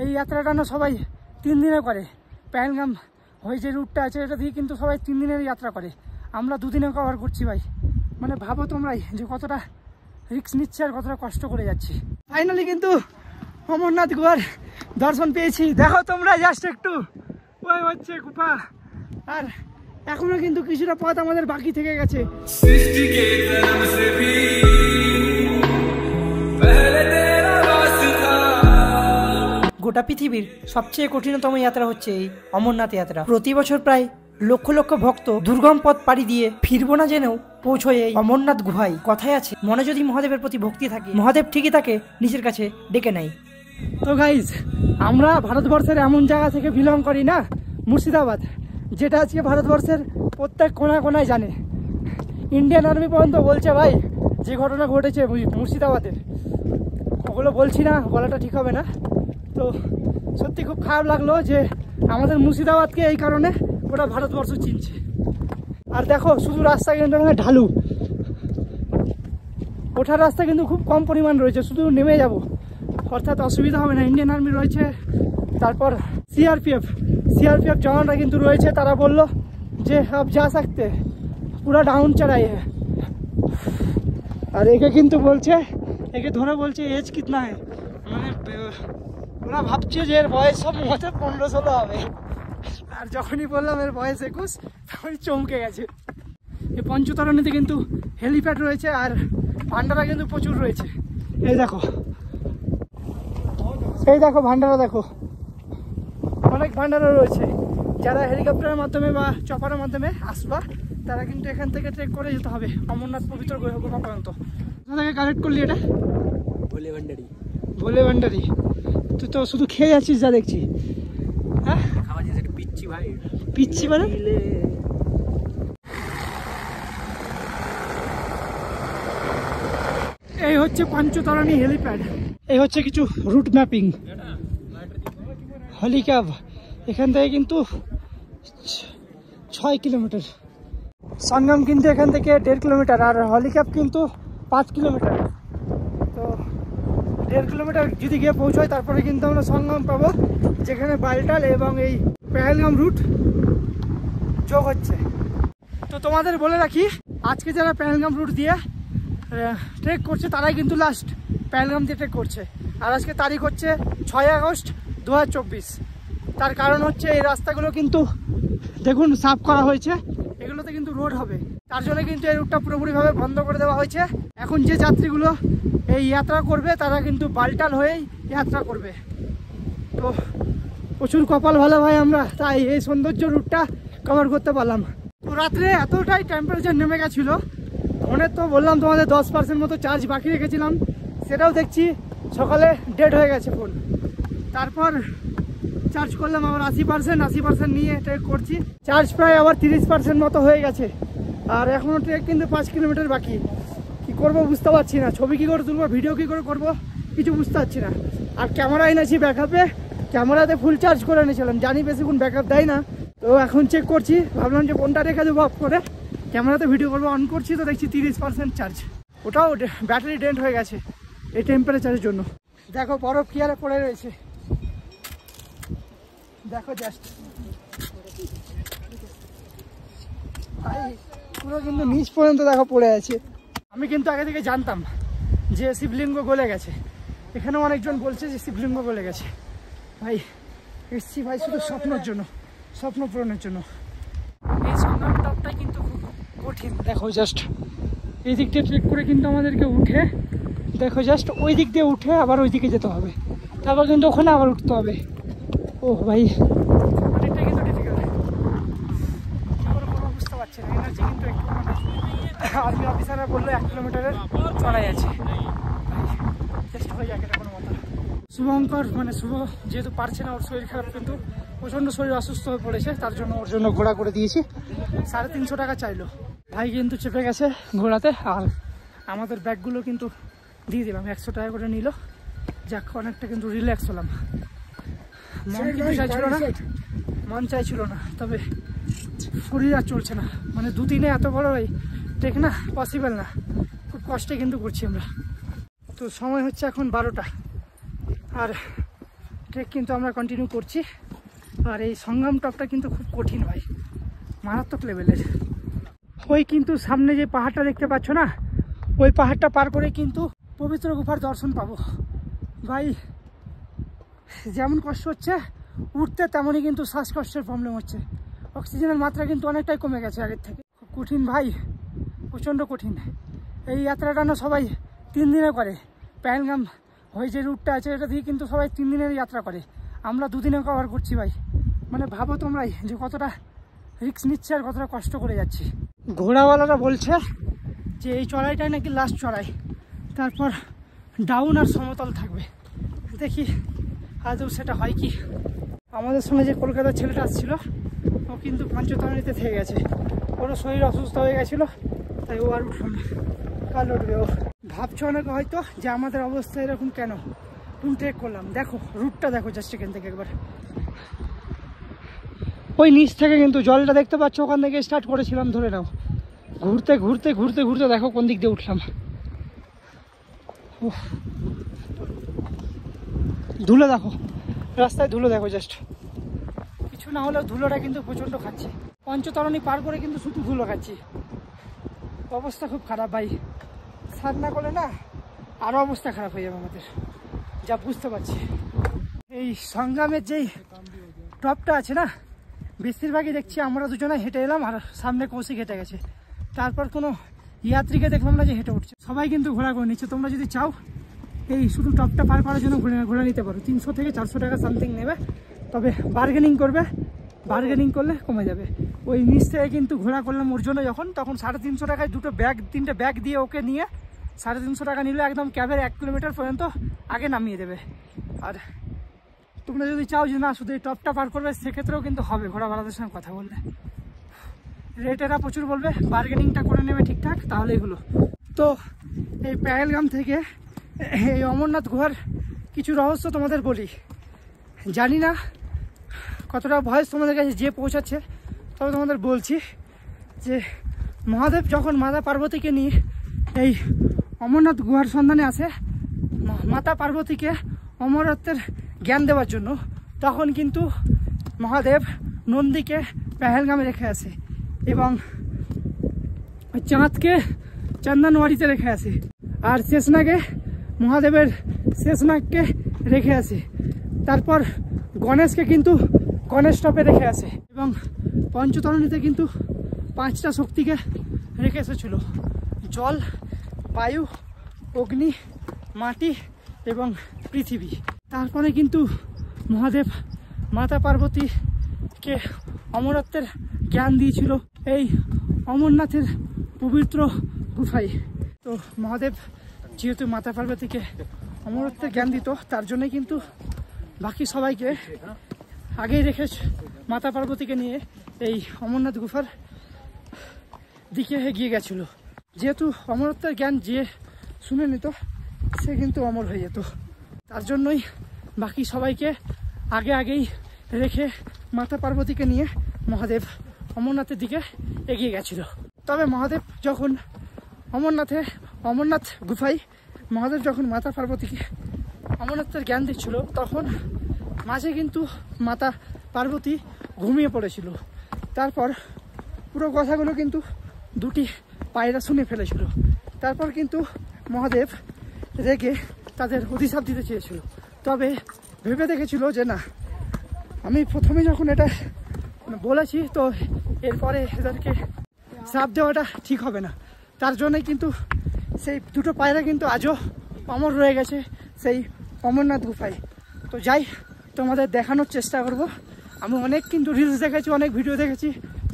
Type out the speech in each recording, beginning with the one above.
এই যাত্রাটা না সবাই 3 দিনে করে। পেহেলগাম হয়ে যে রুটটা আছে এটা দিয়ে কিন্তু সবাই 3 দিনের যাত্রা করে, আমরা 2 দিনে কভার করছি ভাই। মানে ভাবো তোমরাই যে কতটা রিস্ক নিচ্ছে আর কতটা কষ্ট করে যাচ্ছি। ফাইনালি কিন্তু অমরনাথ গুহার দর্শন পেয়েছি। দেখো তোমরা জাস্ট একটু, ওই হচ্ছে গুফা, আর এখনো কিন্তু কিছুটা পথ আমাদের বাকি থেকে গেছে। গোটা পৃথিবীর সবচেয়ে কঠিনতম যাত্রা হচ্ছে এই অমরনাথ যাত্রা। প্রতি বছর প্রায় লক্ষ লক্ষ ভক্ত দুর্গম পথ পাড়ি দিয়ে ফিরবো না জেনেও পৌঁছয় এই অমরনাথ গুহায়। কথায় আছে, মনে যদি মহাদেবের প্রতি ভক্তি থাকে, মহাদেব ঠিকই তাকে নিজের কাছে ডেকে নেয়। তো গাইজ, আমরা ভারতবর্ষের এমন জায়গা থেকে বিলং করি না, মুর্শিদাবাদ, যেটা আজকে ভারতবর্ষের প্রত্যেক কোনায় কোনায় জানে। ইন্ডিয়ান আর্মি পর্যন্ত বলছে ভাই যে ঘটনা ঘটেছে মুর্শিদাবাদের, ওগুলো বলছি না, বলাটা ঠিক হবে না। তো সত্যি খুব খারাপ লাগলো যে আমাদের মুর্শিদাবাদকে এই কারণে গোটা ভারতবর্ষ চিনছে। আর দেখো শুধু রাস্তা কিন্তু ঢালু, ওঠার রাস্তা কিন্তু খুব কম পরিমাণ রয়েছে, শুধু নেমে যাব, অর্থাৎ অসুবিধা হবে না। ইন্ডিয়ান আর্মি রয়েছে, তারপর সিআরপিএফ জওয়ানরা কিন্তু রয়েছে। তারা বলল যে আপ যা सकते, পুরা ডাউন চড়াই है। আর একে কিন্তু বলছে, একে ধরে বলছে এজ কিতনা है, মানে ওরা ভাবছে যে এর বয়স সব মতে 15-16 হবে। আর যখনই বললাম এর বয়স 21, তখনই চমকে গেছে। এই পঞ্চতরণীতে কিন্তু হেলিপ্যাড রয়েছে আর ভান্ডারা কিন্তু প্রচুর রয়েছে। এই দেখো ভান্ডারা, দেখো অনেক ভান্ডারা রয়েছে। যারা হেলিকপ্টারের মাধ্যমে বা চপারের মাধ্যমে আসবা, তারা কিন্তু এখান থেকে ট্রেক করে যেতে হবে অমরনাথ পবিত্র গুহা পর্যন্ত। কোথায় কালেক্ট করলি এটা? ভোলে ভান্ডারি। তুই তো শুধু খেয়ে যাচ্ছিস যা দেখছি। হ্যাঁ, পিচ্ছি মানে এই হচ্ছে পঞ্চতরণী হেলিপ্যাড। এই হচ্ছে কিছু রুট ম্যাপিং। হলিক্যাব এখান থেকে কিন্তু 6 কিলোমিটার, সঙ্গম কিন্তু এখান থেকে 1.5 কিলোমিটার, আর হলিক্যাব কিন্তু 5 কিলোমিটার। তো 1.5 কিলোমিটার যদি গিয়ে পৌঁছয়, তারপরে কিন্তু আমরা সঙ্গম পাবো, যেখানে বালটাল এবং এই পেহেলগাম রুট যোগ হচ্ছে। তো তোমাদের বলে রাখি, আজকে যারা পেহেলগাম রুট দিয়ে ট্রেক করছে তারাই কিন্তু লাস্ট পেহেলগাম দিয়ে ট্রেক করছে। আর আজকে তারিখ হচ্ছে 6 আগস্ট 2024। তার কারণ হচ্ছে এই রাস্তাগুলো কিন্তু দেখুন সাফ করা হয়েছে, এগুলোতে কিন্তু রোড হবে, তার জন্য কিন্তু এই রুটটা পুরোপুরিভাবে বন্ধ করে দেওয়া হয়েছে। এখন যে যাত্রীগুলো এই যাত্রা করবে তারা কিন্তু বালটাল হয়েই যাত্রা করবে। তো প্রচুর কপাল ভালো ভাই আমরা, তাই এই সৌন্দর্য রুটটা কভার করতে পারলাম। তো রাত্রে এতটাই টেম্পারেচার নেমে গেছিলো, ফোনের তো বললাম তোমাদের 10% মতো চার্জ বাকি রেখেছিলাম, সেটাও দেখছি সকালে ডেড হয়ে গেছে ফোন। তারপর চার্জ করলাম আবার 80% নিয়ে ট্রেক করছি। চার্জ প্রায় আবার 30% মতো হয়ে গেছে। আর এখনও ট্রেক কিন্তু 5 কিলোমিটার বাকি। কি করব বুঝতে পারছি না, ছবি কী করে তুলবো, ভিডিও কী করে করবো, কিছু বুঝতে পারছি না। আর ক্যামেরা এনেছি ব্যাকআপে, ক্যামেরাতে ফুল চার্জ করে এনেছিলাম, জানি বেশিক্ষণ ব্যাকআপ দেয় না। তো এখন চেক করছি, ভাবলাম যে ফোনটা রেখে দেবো অফ করে, ক্যামেরাতে ভিডিও করবো, অন করছি তো দেখছি 30% চার্জ। ওটাও ব্যাটারি ডেন্ট হয়ে গেছে এই টেম্পারেচারের জন্য। দেখো বরফ কি আরে পড়ে রয়েছে, দেখো জাস্ট ভাই, পুরো কিন্তু নিচ পর্যন্ত দেখো পড়ে আছে। আমি কিন্তু আগে থেকে জানতাম যে শিবলিঙ্গ গলে গেছে, এখানেও অনেকজন বলছে যে শিবলিঙ্গ গলে গেছে। ভাই এসছি ভাই শুধু স্বপ্নের জন্য, স্বপ্ন পূরণের জন্য। এই সংগ্রাম টপটাই কিন্তু খুব কঠিন। দেখো জাস্ট এই দিক দিয়ে ট্রেক করে কিন্তু আমাদেরকে উঠে, দেখো জাস্ট ওই দিক দিয়ে উঠে আবার ওই দিকে যেতে হবে, তারপর কিন্তু ওখানে আবার উঠতে হবে। ও ভাই অনেকটাই কিন্তু ডিফিকাল্ট, বুঝতে পারছি না। এনার্জি কিন্তু একটু আর্মি অফিসাররা বললো 1 কিলোমিটারের চড়াই আছে, চেষ্টা হয়ে যাক এটা কোনো মতো। শুভঙ্কর মানে শুভ যেহেতু পারছে না, ওর শরীর খারাপ, কিন্তু প্রচণ্ড শরীর অসুস্থ হয়ে পড়েছে, তার জন্য ওর জন্য ঘোড়া করে দিয়েছি। 350 টাকা চাইলো। ভাই কিন্তু চেপে গেছে ঘোড়াতে, আর আমাদের ব্যাগগুলো কিন্তু দিয়ে দিলাম, 100 টাকা করে নিল। যাক অনেকটা কিন্তু রিল্যাক্স হলাম। মন চাইছিল না, তবে শরীর আর চলছে না, মানে 2 দিনে এত বড় এই ট্রেক না, পসিবল না, খুব কষ্টে কিন্তু করছি আমরা। তো সময় হচ্ছে এখন 12টা, আর ট্রেক কিন্তু আমরা কন্টিনিউ করছি। আর এই সংগ্রাম টপটা কিন্তু খুব কঠিন ভাই, মারাত্মক লেভেলের। ওই কিন্তু সামনে যে পাহাড়টা দেখতে পাচ্ছ না, ওই পাহাড়টা পার করে কিন্তু পবিত্র গুফার দর্শন পাবো ভাই। যেমন কষ্ট হচ্ছে উঠতে, তেমনই কিন্তু শ্বাসকষ্টের প্রবলেম হচ্ছে। অক্সিজেনের মাত্রা কিন্তু অনেকটাই কমে গেছে আগের থেকে। খুব কঠিন ভাই, প্রচণ্ড কঠিন। এই যাত্রাটা না সবাই 3 দিনে করে। পেহেলগাম ওই যে রুটটা আছে এটা দিয়ে কিন্তু সবাই 3 দিনের যাত্রা করে, আমরা 2 দিনে কভার করছি ভাই। মানে ভাবো তোমরাই যে কতটা রিস্ক নিচ্ছে আর কতটা কষ্ট করে যাচ্ছি। ঘোড়াওয়ালারা বলছে যে এই চড়াইটাই নাকি লাস্ট চড়াই, তারপর ডাউন আর সমতল থাকবে। দেখি আদৌ সেটা হয় কি। আমাদের সঙ্গে যে কলকাতার ছেলেটা আসছিল ও কিন্তু পঞ্চতরণীতে থেকে গেছে, ওর শরীর অসুস্থ হয়ে গেছিল, তাই ও আর উঠল না। কাল উঠবে ও। ভাবছো অনেকে হয়তো যে আমাদের অবস্থা এরকম কেন, তুমি ট্রেক করলাম। দেখো রুটটা দেখো জাস্ট এখান থেকে একবার। ওই নিচ থেকে কিন্তু জলটা দেখতে পাচ্ছ, ওখান থেকে স্টার্ট করেছিলাম ধরে নাও। ঘুরতে ঘুরতে ঘুরতে ঘুরতে দেখো কোন দিক দিয়ে উঠলাম। ধুলো দেখো, রাস্তায় ধুলো দেখো জাস্ট। কিছু না হলেও ধুলোটা কিন্তু প্রচণ্ড খাচ্ছে। পঞ্চতরণী পার করে কিন্তু শুধু ধুলো খাচ্ছি, অবস্থা খুব খারাপ ভাই। সার না করলে না আরও অবস্থা খারাপ হয়ে যাবে আমাদের, যা বুঝতে পারছি। এই সংগ্রামের যেই টপটা আছে না, বেশিরভাগই দেখছি আমরা দুজনে হেঁটে এলাম আর সামনে কৌশিক হেঁটে গেছে। তারপর কোনো যাত্রীকে দেখলাম না যে হেঁটে উঠছে, সবাই কিন্তু ঘোরা করে নিচ্ছে। তোমরা যদি চাও এই শুধু টপটা পার করার জন্য ঘোরা নিতে পারো। 300 থেকে 400 টাকা সামথিং নেবে, তবে বার্গেনিং করবে, বার্গেনিং করলে কমে যাবে। ওই নিচ থেকে কিন্তু ঘোরা করলাম ওর জন্য যখন, তখন 350 টাকায় 3টে ব্যাগ দিয়ে ওকে নিয়ে 350 টাকা নিলে একদম ক্যাবের 1 কিলোমিটার পর্যন্ত আগে নামিয়ে দেবে। আর তোমরা যদি চাও যে না শুধু এই টপটা পার করবে, সেক্ষেত্রেও কিন্তু হবে ঘোড়া ভাড়াদের সঙ্গে কথা বললে। রেটেরা প্রচুর বলবে, বার্গেনিংটা করে নেবে ঠিকঠাক, তাহলেই হলো। তো এই পেহেলগাম থেকে এই অমরনাথ গুহার কিছু রহস্য তোমাদের বলি। জানি না কতটা ভয়েস তোমাদের কাছে যে পৌঁছাচ্ছে, তবে তোমাদের বলছি যে মহাদেব যখন মাতা পার্বতীকে নিয়ে এই অমরনাথ গুহার সন্ধানে আসে, মাতা পার্বতীকে অমরত্বের জ্ঞান দেওয়ার জন্য, তখন কিন্তু মহাদেব নন্দীকে পেহেলগামে রেখে আসে এবং চাঁদকে চন্দনওয়াড়িতে রেখে আসে, আর শেষনাগে মহাদেবের শেষনাগকে রেখে আসে। তারপর গণেশকে কিন্তু গণেশ টপে রেখে আসে এবং পঞ্চতরণীতে কিন্তু 5টা শক্তিকে রেখে এসেছিল: জল, বায়ু, অগ্নি, মাটি এবং পৃথিবী। তারপরে কিন্তু মহাদেব মাতা পার্বতীকে অমরত্বের জ্ঞান দিয়েছিল এই অমরনাথের পবিত্র গুফায়। তো মহাদেব যেহেতু মাতা পার্বতীকে অমরত্বের জ্ঞান দিত, তার জন্যই কিন্তু বাকি সবাইকে আগেই রেখে মাতা পার্বতীকে নিয়ে এই অমরনাথ গুফার দিকে এগিয়ে গেছিল। যেহেতু অমরত্বের জ্ঞান যে শুনে নিত সে কিন্তু অমর হয়ে যেত, তার জন্যই বাকি সবাইকে আগেই রেখে মাতা পার্বতীকে নিয়ে মহাদেব অমরনাথের দিকে এগিয়ে গেছিল। তবে মহাদেব যখন অমরনাথ গুফায় মহাদেব যখন মাতা পার্বতীকে অমরনাথের জ্ঞান দিচ্ছিল, তখন মাঝে কিন্তু মাতা পার্বতী ঘুমিয়ে পড়েছিল। তারপর পুরো কথাগুলো কিন্তু 2টি পায়রা শুনে ফেলেছিল। তারপর কিন্তু মহাদেব রেগে তাদের অভিশাপ দিতে চেয়েছিল, তবে ভেবে দেখেছিল যে না, আমি প্রথমে যখন এটা বলেছি তো এরপরে এদেরকে শ্রাপ দেওয়াটা ঠিক হবে না। তার জন্যই কিন্তু সেই 2টো পায়রা কিন্তু আজও অমর রয়ে গেছে সেই অমরনাথ গুফায়। তো যাই, তোমাদের দেখানোর চেষ্টা করব। আমি অনেক কিন্তু রিলস দেখেছি, অনেক ভিডিও দেখেছি,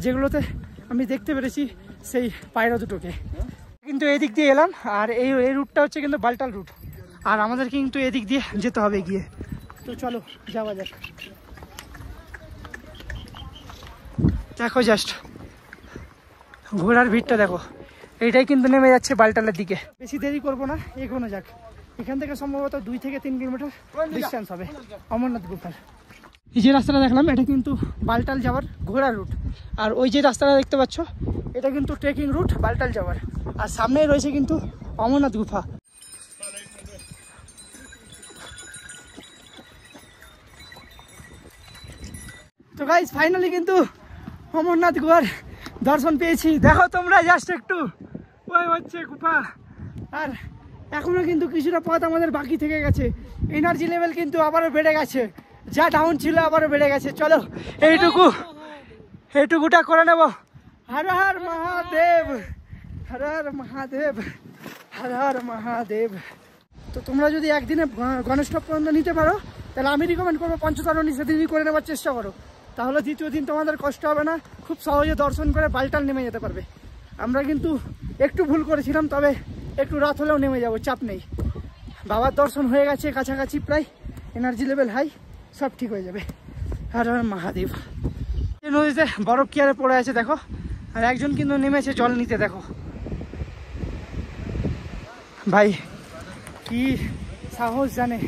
যেগুলোতে আমি দেখতে পেরেছি সেই পায়রা দুটোকে। কিন্তু এদিক দিয়ে এলাম, আর এই রুটটা হচ্ছে কিন্তু বালটাল রুট, আর আমাদের কিন্তু এদিক দিয়ে যেতে হবে গিয়ে। তো চলো যাওয়া যাক। দেখো জাস্ট ঘোড়ার ভিড়টা দেখো, এইটাই কিন্তু নেমে যাচ্ছে বালটালের দিকে। বেশি দেরি করবো না, এগোনো যাক। এখান থেকে সম্ভবত 2 থেকে 3 কিলোমিটার ডিস্টেন্স হবে অমরনাথ গুফার। এই যে রাস্তাটা দেখলাম এটা কিন্তু বালটাল যাওয়ার ঘোড়ার রুট, আর ওই যে রাস্তাটা দেখতে পাচ্ছ এটা কিন্তু ট্রেকিং রুট বালটাল যাওয়ার, আর সামনেই রয়েছে কিন্তু অমরনাথ গুফা। তো গাইস ফাইনালি কিন্তু অমরনাথ গুহার দর্শন পেয়েছি। দেখো তোমরা জাস্ট একটু, ওই হচ্ছে গুফা, আর এখনো কিন্তু কিছুটা পথ আমাদের বাকি থেকে গেছে। এনার্জি লেভেল কিন্তু আবারও বেড়ে গেছে, যা ডাউন ছিল আবারও বেড়ে গেছে। চলো এইটুকুটা করে নেব। হর হর মহাদেব, হর হর মহাদেব, হর হর মহাদেব। তো তোমরা যদি একদিনে গণেশ টপ পর্যন্ত নিতে পারো তাহলে আমি রিকমেন্ড করবো পঞ্চতরণী সেদিনই করে নেওয়ার চেষ্টা করো, তাহলে দ্বিতীয় দিন তোমাদের কষ্ট হবে না, খুব সহজে দর্শন করে বালটাল নেমে যেতে পারবে। আমরা কিন্তু একটু ভুল করেছিলাম, তবে একটু রাত হলেও নেমে যাবো, চাপ নেই। বাবার দর্শন হয়ে গেছে কাছাকাছি প্রায়, এনার্জি লেভেল হাই, সব ঠিক হয়ে যাবে। হর হর মহাদেব। এই নদীতে বরফ কি আরে পড়ে আছে দেখো, আর একজন কিন্তু নেমেছে জল নিতে। দেখো ভাই কি সাহস জানে,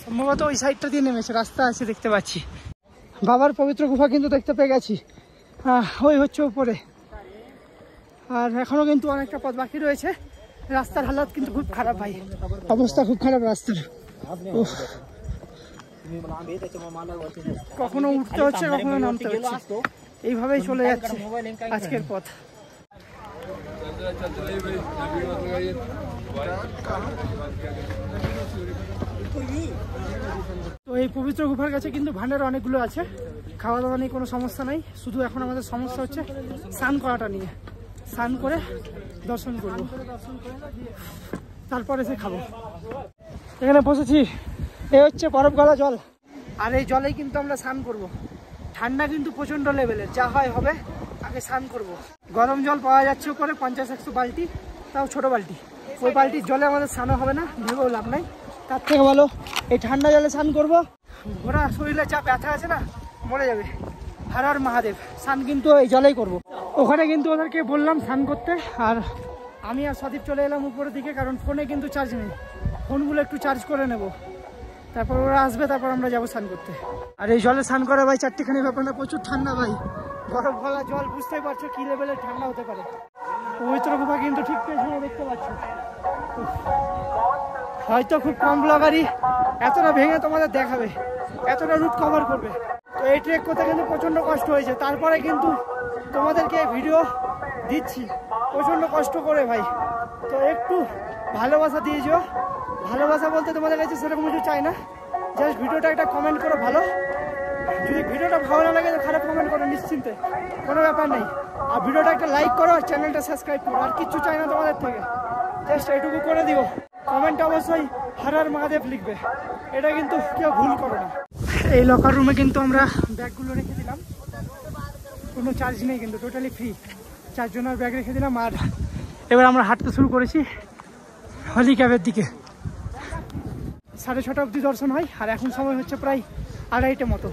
সম্ভবত ওই সাইডটা দিয়ে নেমেছে, রাস্তা আছে দেখতে পাচ্ছি। বাবার পবিত্র গুফা কিন্তু দেখতে পেয়ে গেছি, ওই হচ্ছে উপরে। আর এখনো কিন্তু অনেকটা পথ বাকি রয়েছে। রাস্তার হালাত কিন্তু খুব খারাপ ভাই, অবস্থা খুব খারাপ রাস্তার। কখনো উঠতে হচ্ছে, কখনো নামতে হচ্ছে, এইভাবেই চলে যাচ্ছে আজকের পথ। তো এই পবিত্র গুফার কাছে কিন্তু ভান্ডার অনেকগুলো আছে, খাওয়া দাওয়া নিয়ে কোনো সমস্যা নাই। শুধু এখন আমাদের সমস্যা হচ্ছে স্নান করাটা নিয়ে। স্নান করে দর্শন করবো, তারপরে এসে খাবো। এখানে বসেছি, এই হচ্ছে বরফ গলা জল, আর এই জলেই কিন্তু আমরা স্নান করব। ঠান্ডা কিন্তু প্রচণ্ড লেভেলের, যা হয় হবে, আগে স্নান করব। গরম জল পাওয়া যাচ্ছে উপরে 50-100 বালতি, তাও ছোট বালতি। ওই বালতির জলে আমাদের স্নানও হবে না, ভেবেও লাভ নাই। তার থেকে ভালো এই ঠান্ডা জলে স্নান করবো। ঘোড়া শরীরে যা ব্যথা আছে না, মরে যাবে। হর হর মহাদেব। স্নান কিন্তু এই জলেই করব। ওখানে কিন্তু ওদেরকে বললাম স্নান করতে, আর আমি আর সদীপ চলে এলাম উপরের দিকে, কারণ ফোনে কিন্তু চার্জ নেই। ফোনগুলো একটু চার্জ করে নেব, তারপর ওরা আসবে, তারপর আমরা যাবো স্নান করতে। আর এই জলে স্নান করা ভাই চারটিখানি ব্যাপার না, প্রচুর ঠান্ডা ভাই। বরফ গলা জল, বুঝতেই পারছো কি লেভেলের ঠান্ডা হতে পারে। পবিত্র গুফা কিন্তু ঠিক পেছনে দেখতে পাচ্ছ। হয়তো খুব কম ব্লগারই এতটা ভেঙে তোমাদের দেখাবে, এতটা রুট কভার করবে। তো এই ট্রেক করতে কিন্তু প্রচণ্ড কষ্ট হয়েছে, তারপরে কিন্তু তোমাদেরকে ভিডিও দিচ্ছি প্রচণ্ড কষ্ট করে ভাই। তো একটু ভালোবাসা দিয়েছো। ভালোবাসা বলতে তোমাদের কাছে সেরকম কিছু চাই না, জাস্ট ভিডিওটা একটা কমেন্ট করো ভালো। যদি ভিডিওটা ভালো না লাগে তো খারাপ কমেন্ট করো, নিশ্চিন্তে, কোনো ব্যাপার নেই। আর ভিডিওটা একটা লাইক করো, চ্যানেলটা সাবস্ক্রাইব করো, আর কিচ্ছু চাই না তোমাদের থেকে, জাস্ট এইটুকু করে দিও। কমেন্টে অবশ্যই হর হর মহাদেব লিখবে, এটা কিন্তু কেউ ভুল করো না। এই লকার রুমে কিন্তু আমরা ব্যাগগুলো রেখে দিলাম, কোনো চার্জ নেই কিন্তু, টোটালি ফ্রি। 4 জনের ব্যাগ রেখে দিলাম। আর এবার আমরা হাঁটতে শুরু করেছি হলিক্যাপের দিকে। 6:30 অবধি দর্শন হয়, আর এখন সময় হচ্ছে প্রায় 2:30 মতো।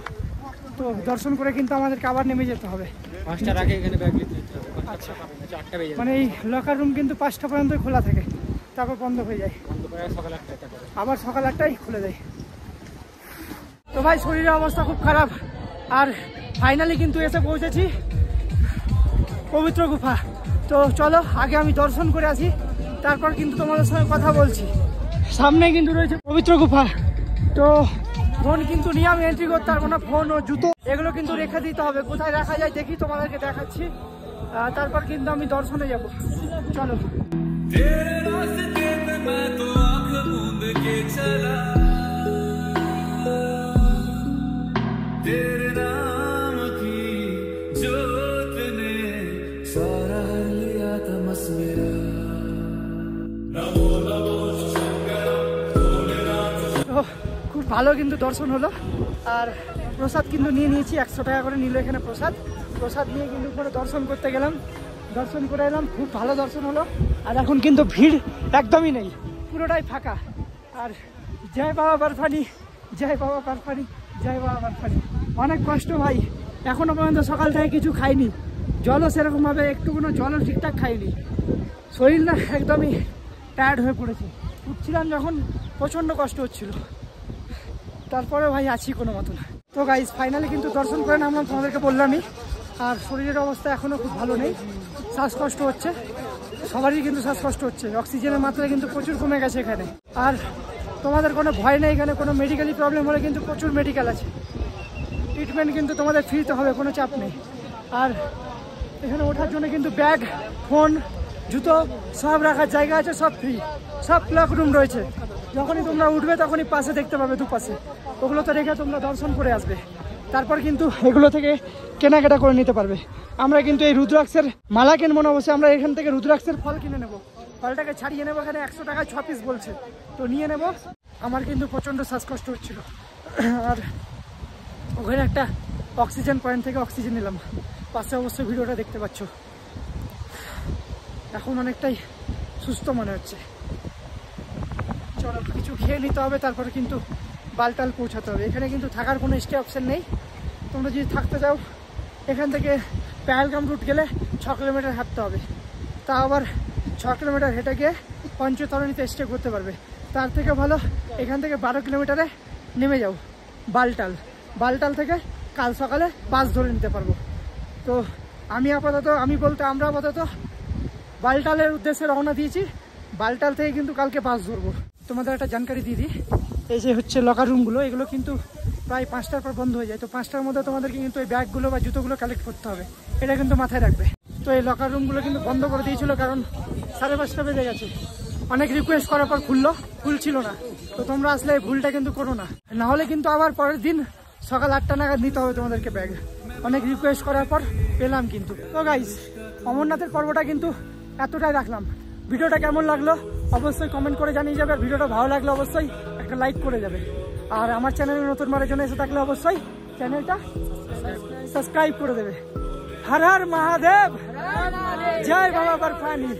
তো দর্শন করে কিন্তু আমাদেরকে আবার নেমে যেতে হবে। 5টার আগে এখানে ব্যাগ নিতে হবে। আচ্ছা, 8টা বেজে যাবে। মানে এই লকার রুম কিন্তু 5টা পর্যন্ত খোলা থাকে, তারপর বন্ধ হয়ে যায়, বন্ধ করে সকাল 8টায় করে। আবার সকাল 8টায় খুলে দেয়। তো ভাই শরীরের অবস্থা খুব খারাপ, আর ফাইনালি কিন্তু এসে পৌঁছেছি পবিত্র গুফা। তো চলো আগে আমি দর্শন করে আসি, তারপর কিন্তু তোমাদের সঙ্গে কথা বলছি। সামনে কিন্তু রয়েছে পবিত্র গুফা। তো ফোন কিন্তু নিয়ে আমি এন্ট্রি করতে পারবো না, ফোন ও জুতো এগুলো কিন্তু রেখে দিতে হবে। কোথায় রাখা যায় দেখি, তোমাদেরকে দেখাচ্ছি, তারপর কিন্তু আমি দর্শনে যাব। চলো। খুব ভালো কিন্তু দর্শন হলো, আর প্রসাদ কিন্তু নিয়ে নিয়েছি, 100 টাকা করে নিল এখানে প্রসাদ। প্রসাদ নিয়ে কিন্তু উপরে দর্শন করতে গেলাম, দর্শন করে এলাম, খুব ভালো দর্শন হলো। আর এখন কিন্তু ভিড় একদমই নেই, পুরোটাই ফাঁকা। আর জয় বাবা বরফানি, জয় বাবা বরফানি, জয় বাবা বরফানি। অনেক কষ্ট ভাই, এখনো পর্যন্ত সকাল থেকে কিছু খাইনি, জলও সেরকমভাবে একটুকুনো জলও ঠিকঠাক খাইনি। শরীর না একদমই টায়ার্ড হয়ে পড়েছে। উঠছিলাম যখন প্রচণ্ড কষ্ট হচ্ছিল, তারপরে ভাই আছি কোনো মতো না। তো গাইস ফাইনালি কিন্তু দর্শন করে নামলাম, তোমাদেরকে বললামই। আর শরীরের অবস্থা এখনও খুব ভালো নেই, শ্বাসকষ্ট হচ্ছে, সবারই কিন্তু শ্বাসকষ্ট হচ্ছে। অক্সিজেনের মাত্রা কিন্তু প্রচুর কমে গেছে এখানে। আর তোমাদের কোনো ভয় নেই, এখানে কোনো মেডিকেলি প্রবলেম হলে কিন্তু প্রচুর মেডিকেল আছে। ট্রিটমেন্ট কিন্তু তোমাদের ফ্রিতে হবে, কোনো চাপ নেই। আর এখানে ওঠার জন্য কিন্তু ব্যাগ, ফোন, জুতো সব রাখার জায়গা আছে, সব ফ্রি, সব ক্লক রুম রয়েছে। যখনই তোমরা উঠবে তখনই পাশে দেখতে পাবে, দুপাশে ওগুলো তো রেখে তোমরা দর্শন করে আসবে, তারপর কিন্তু এগুলো থেকে কেনাকাটা করে নিতে পারবে। আমরা কিন্তু এই রুদ্রাক্ষের মালা কিনবো না, অবশ্যই আমরা এখান থেকে রুদ্রাক্ষের ফল কিনে নেবো, ফলটাকে ছাড়িয়ে নেবো, এখানে 100 টাকায় 6 পিস বলছে, তো নিয়ে নেব। আমার কিন্তু প্রচণ্ড শ্বাসকষ্ট হচ্ছিল, আর ওখানে একটা অক্সিজেন পয়েন্ট থেকে অক্সিজেন নিলাম, পাশে অবশ্যই ভিডিওটা দেখতে পাচ্ছ। এখন অনেকটাই সুস্থ মনে হচ্ছে। চলো কিছু খেয়ে নিতে হবে, তারপরে কিন্তু বালটাল পৌঁছাতে হবে। এখানে কিন্তু থাকার কোনো স্টে অপশন নেই, তোমরা যদি থাকতে চাও এখান থেকে পেহেলগাম রুট গেলে 6 কিলোমিটার হাঁটতে হবে, তা আবার 6 কিলোমিটার হেঁটে গিয়ে পঞ্চতরণীতে স্টে করতে পারবে। তার থেকে ভালো এখান থেকে 12 কিলোমিটারে নেমে যাও বালটাল, বালটাল থেকে কাল সকালে বাস ধরে নিতে পারবো। তো আমরা আপাতত বালটালের উদ্দেশ্যে রওনা দিয়েছি। বালটাল থেকে কিন্তু কালকে বাস ধরবো। তোমাদের একটা জানকারি দিয়ে দিই, এই যে হচ্ছে লকার রুমগুলো, এগুলো কিন্তু প্রায় 5টার পর বন্ধ হয়ে যায়। তো 5টার মধ্যে তোমাদেরকে কিন্তু এই ব্যাগগুলো বা জুতোগুলো কালেক্ট করতে হবে, এটা কিন্তু মাথায় রাখবে। তো এই লকার রুমগুলো কিন্তু বন্ধ করে দিয়েছিল, কারণ 5:30 বেজে গেছে। অনেক রিকোয়েস্ট করার পর খুলছিল না। তো তোমরা আসলে এই ভুলটা কিন্তু করো না, নাহলে কিন্তু আবার পরের দিন সকাল 8টা নাগাদ নিতে হবে তোমাদেরকে ব্যাগ। অনেক রিকোয়েস্ট করার পর পেলাম কিন্তু। তো গাইস, অমরনাথের পর্বটা কিন্তু এতটাই রাখলাম। ভিডিওটা কেমন লাগলো অবশ্যই কমেন্ট করে জানিয়ে যাবে, আর ভিডিওটা ভালো লাগলে অবশ্যই একটা লাইক করে যাবে। আর আমার চ্যানেলে নতুন বারের জন্য এসে থাকলে অবশ্যই চ্যানেলটা সাবস্ক্রাইব করে দেবে। হর হর মহাদেব, জয় বাবা বরফানি।